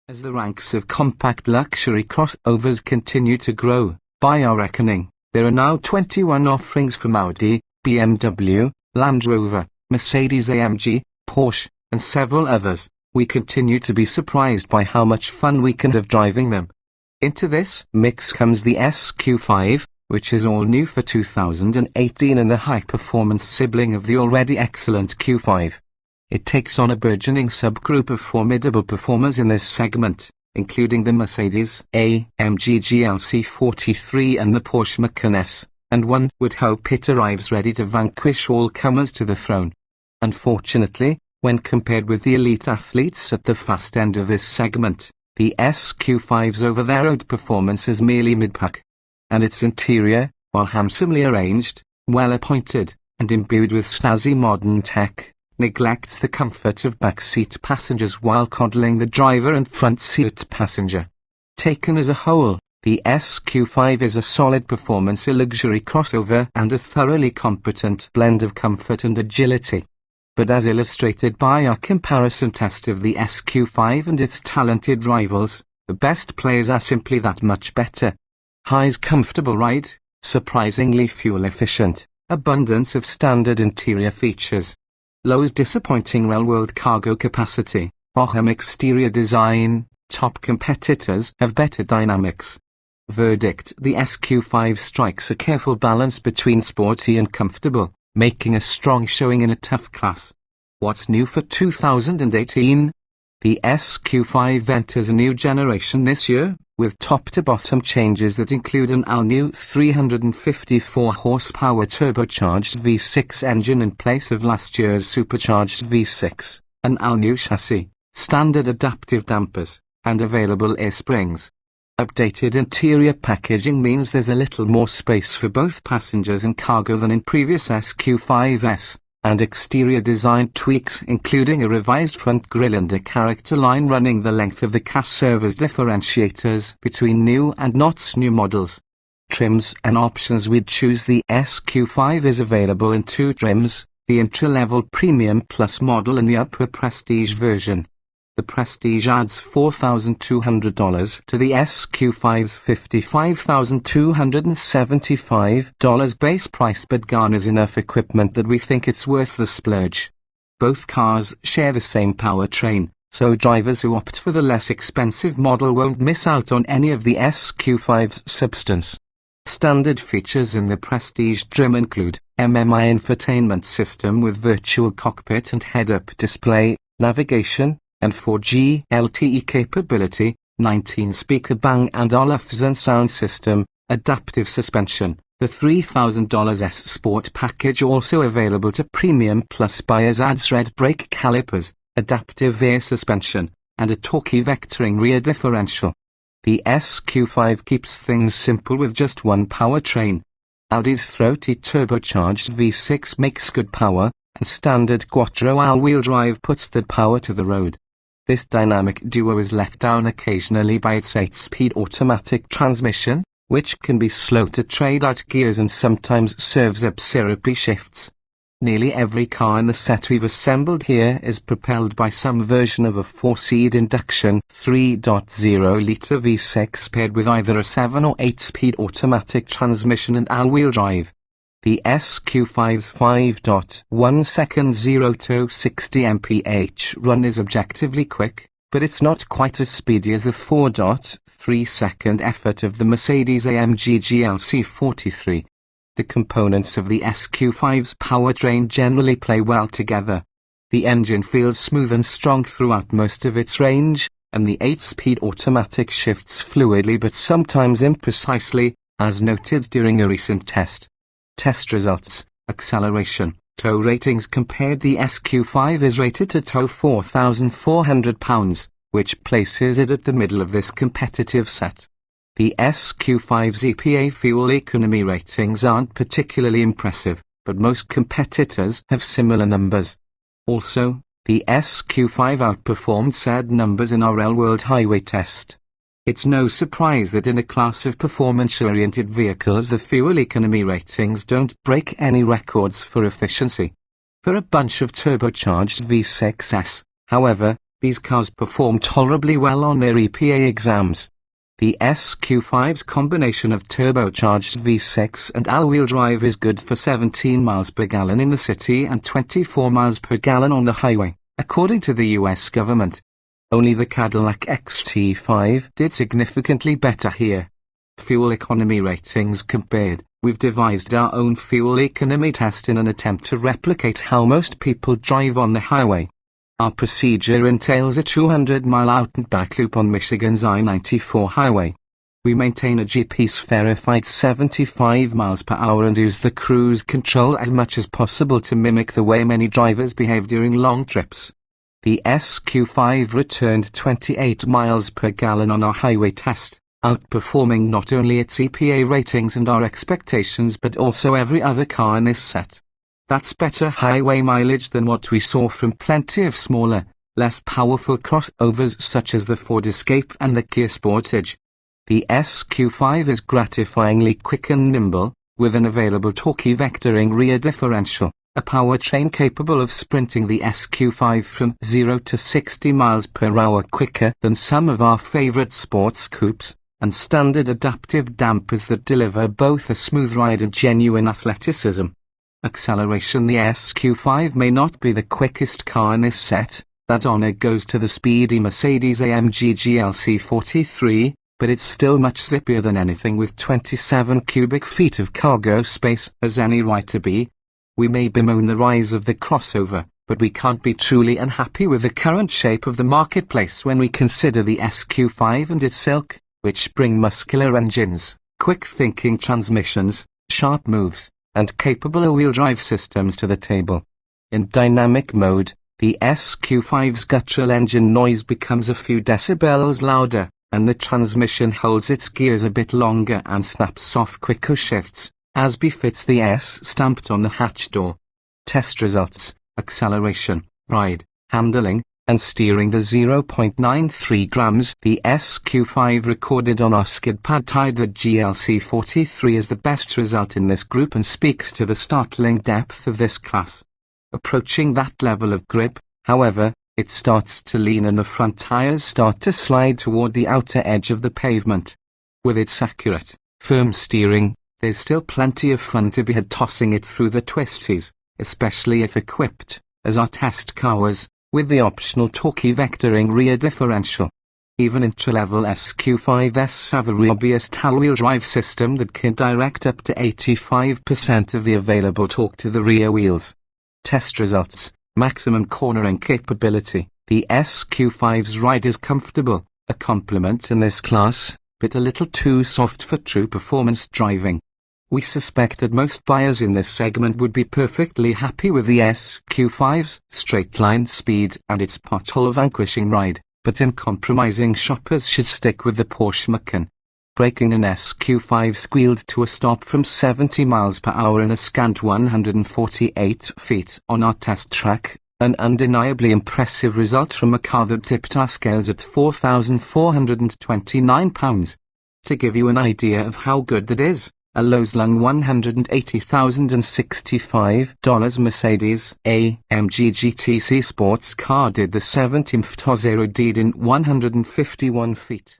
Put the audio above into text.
As the ranks of compact luxury crossovers continue to grow, by our reckoning, there are now 21 offerings from Audi, BMW, Land Rover, Mercedes-AMG, Porsche, and several others. We continue to be surprised by how much fun we can have driving them. Into this mix comes the SQ5, which is all new for 2018 and the high-performance sibling of the already excellent Q5. It takes on a burgeoning subgroup of formidable performers in this segment, including the Mercedes-AMG GLC43 and the Porsche Macan S, and one would hope it arrives ready to vanquish all comers to the throne. Unfortunately, when compared with the elite athletes at the fast end of this segment, the SQ5's over-the-road performance is merely mid-pack. And its interior, while handsomely arranged, well-appointed, and imbued with snazzy modern tech, neglects the comfort of backseat passengers while coddling the driver and front seat passenger. Taken as a whole, the SQ5 is a solid performance luxury crossover and a thoroughly competent blend of comfort and agility. But as illustrated by our comparison test of the SQ5 and its talented rivals, the best players are simply that much better. High's comfortable ride, surprisingly fuel efficient, abundance of standard interior features. Low's disappointing real-world cargo capacity, bohem exterior design, top competitors have better dynamics. Verdict: the SQ5 strikes a careful balance between sporty and comfortable, making a strong showing in a tough class. What's new for 2018? The SQ5 enters a new generation this year, with top-to-bottom changes that include an all-new 354-horsepower turbocharged V6 engine in place of last year's supercharged V6, an all-new chassis, standard adaptive dampers, and available air springs. Updated interior packaging means there's a little more space for both passengers and cargo than in previous SQ5s, and exterior design tweaks including a revised front grille and a character line running the length of the cast serve as differentiators between new and not new models. Trims and options: we'd choose the SQ5 is available in two trims, the entry-level Premium Plus model and the upper Prestige version. The Prestige adds $4,200 to the SQ5's $55,275 base price but garners enough equipment that we think it's worth the splurge. Both cars share the same powertrain, so drivers who opt for the less expensive model won't miss out on any of the SQ5's substance. Standard features in the Prestige trim include MMI infotainment system with virtual cockpit and head-up display, navigation, and 4G LTE capability, 19-speaker Bang & Olufsen sound system, adaptive suspension. The $3,000 S Sport package also available to Premium Plus buyers adds red brake calipers, adaptive air suspension, and a torquey vectoring rear differential. The SQ5 keeps things simple with just one powertrain. Audi's throaty turbocharged V6 makes good power, and standard quattro all-wheel drive puts that power to the road. This dynamic duo is let down occasionally by its 8-speed automatic transmission, which can be slow to trade out gears and sometimes serves up syrupy shifts. Nearly every car in the set we've assembled here is propelled by some version of a 4-speed induction 3.0-litre V6 paired with either a 7 or 8-speed automatic transmission and all-wheel drive. The SQ5's 5.1 second 0 to 60 mph run is objectively quick, but it's not quite as speedy as the 4.3 second effort of the Mercedes-AMG GLC43. The components of the SQ5's powertrain generally play well together. The engine feels smooth and strong throughout most of its range, and the 8-speed automatic shifts fluidly but sometimes imprecisely, as noted during a recent test. Test results: acceleration, tow ratings compared. The SQ5 is rated to tow 4,400 pounds, which places it at the middle of this competitive set. The SQ5's EPA fuel economy ratings aren't particularly impressive, but most competitors have similar numbers. Also, the SQ5 outperformed said numbers in our real-world highway test. It's no surprise that in a class of performance-oriented vehicles the fuel economy ratings don't break any records for efficiency. For a bunch of turbocharged V6s, however, These cars perform tolerably well on their EPA exams. The SQ5's combination of turbocharged V6 and all-wheel drive is good for 17 miles per gallon in the city and 24 miles per gallon on the highway, according to the US government. Only the Cadillac XT5 did significantly better here. Fuel economy ratings compared. We've devised our own fuel economy test in an attempt to replicate how most people drive on the highway. Our procedure entails a 200-mile out and back loop on Michigan's I-94 highway. We maintain a GPS verified 75 miles per hour and use the cruise control as much as possible to mimic the way many drivers behave during long trips. The SQ5 returned 28 miles per gallon on our highway test, outperforming not only its EPA ratings and our expectations but also every other car in this set. That's better highway mileage than what we saw from plenty of smaller, less powerful crossovers such as the Ford Escape and the Kia Sportage. The SQ5 is gratifyingly quick and nimble, with an available torque vectoring rear differential, a powertrain capable of sprinting the SQ5 from 0 to 60 miles per hour quicker than some of our favorite sports coupes, and standard adaptive dampers that deliver both a smooth ride and genuine athleticism. Acceleration. The SQ5 may not be the quickest car in this set, that honor goes to the speedy Mercedes-AMG GLC 43, but it's still much zippier than anything with 27 cubic feet of cargo space has any right to be. We may bemoan the rise of the crossover, but we can't be truly unhappy with the current shape of the marketplace when we consider the SQ5 and its silk, which bring muscular engines, quick-thinking transmissions, sharp moves, and capable all-wheel drive systems to the table. In dynamic mode, the SQ5's guttural engine noise becomes a few decibels louder, and the transmission holds its gears a bit longer and snaps off quicker shifts, as befits the S stamped on the hatch door. Test results: acceleration, ride, handling, and steering. The 0.93 grams the SQ5 recorded on our skid pad tied the GLC 43 is the best result in this group and speaks to the startling depth of this class. Approaching that level of grip, however, it starts to lean and the front tires start to slide toward the outer edge of the pavement. With its accurate, firm steering, there's still plenty of fun to be had tossing it through the twisties, especially if equipped, as our test car was, with the optional torque vectoring rear differential. Even entry-level SQ5s have a robust all-wheel drive system that can direct up to 85% of the available torque to the rear wheels. Test results: maximum cornering capability. The SQ5's ride is comfortable, a compliment in this class, but a little too soft for true performance driving. We suspect that most buyers in this segment would be perfectly happy with the SQ5's straight-line speed and its pothole-vanquishing ride, but uncompromising shoppers should stick with the Porsche Macan. Braking. An SQ5 squealed to a stop from 70 miles per hour in a scant 148 feet on our test track, an undeniably impressive result from a car that tipped our scales at 4,429 pounds. To give you an idea of how good that is, a low-slung $180,065 Mercedes AMG GTC sports car did the 17th to 0 in 151 feet.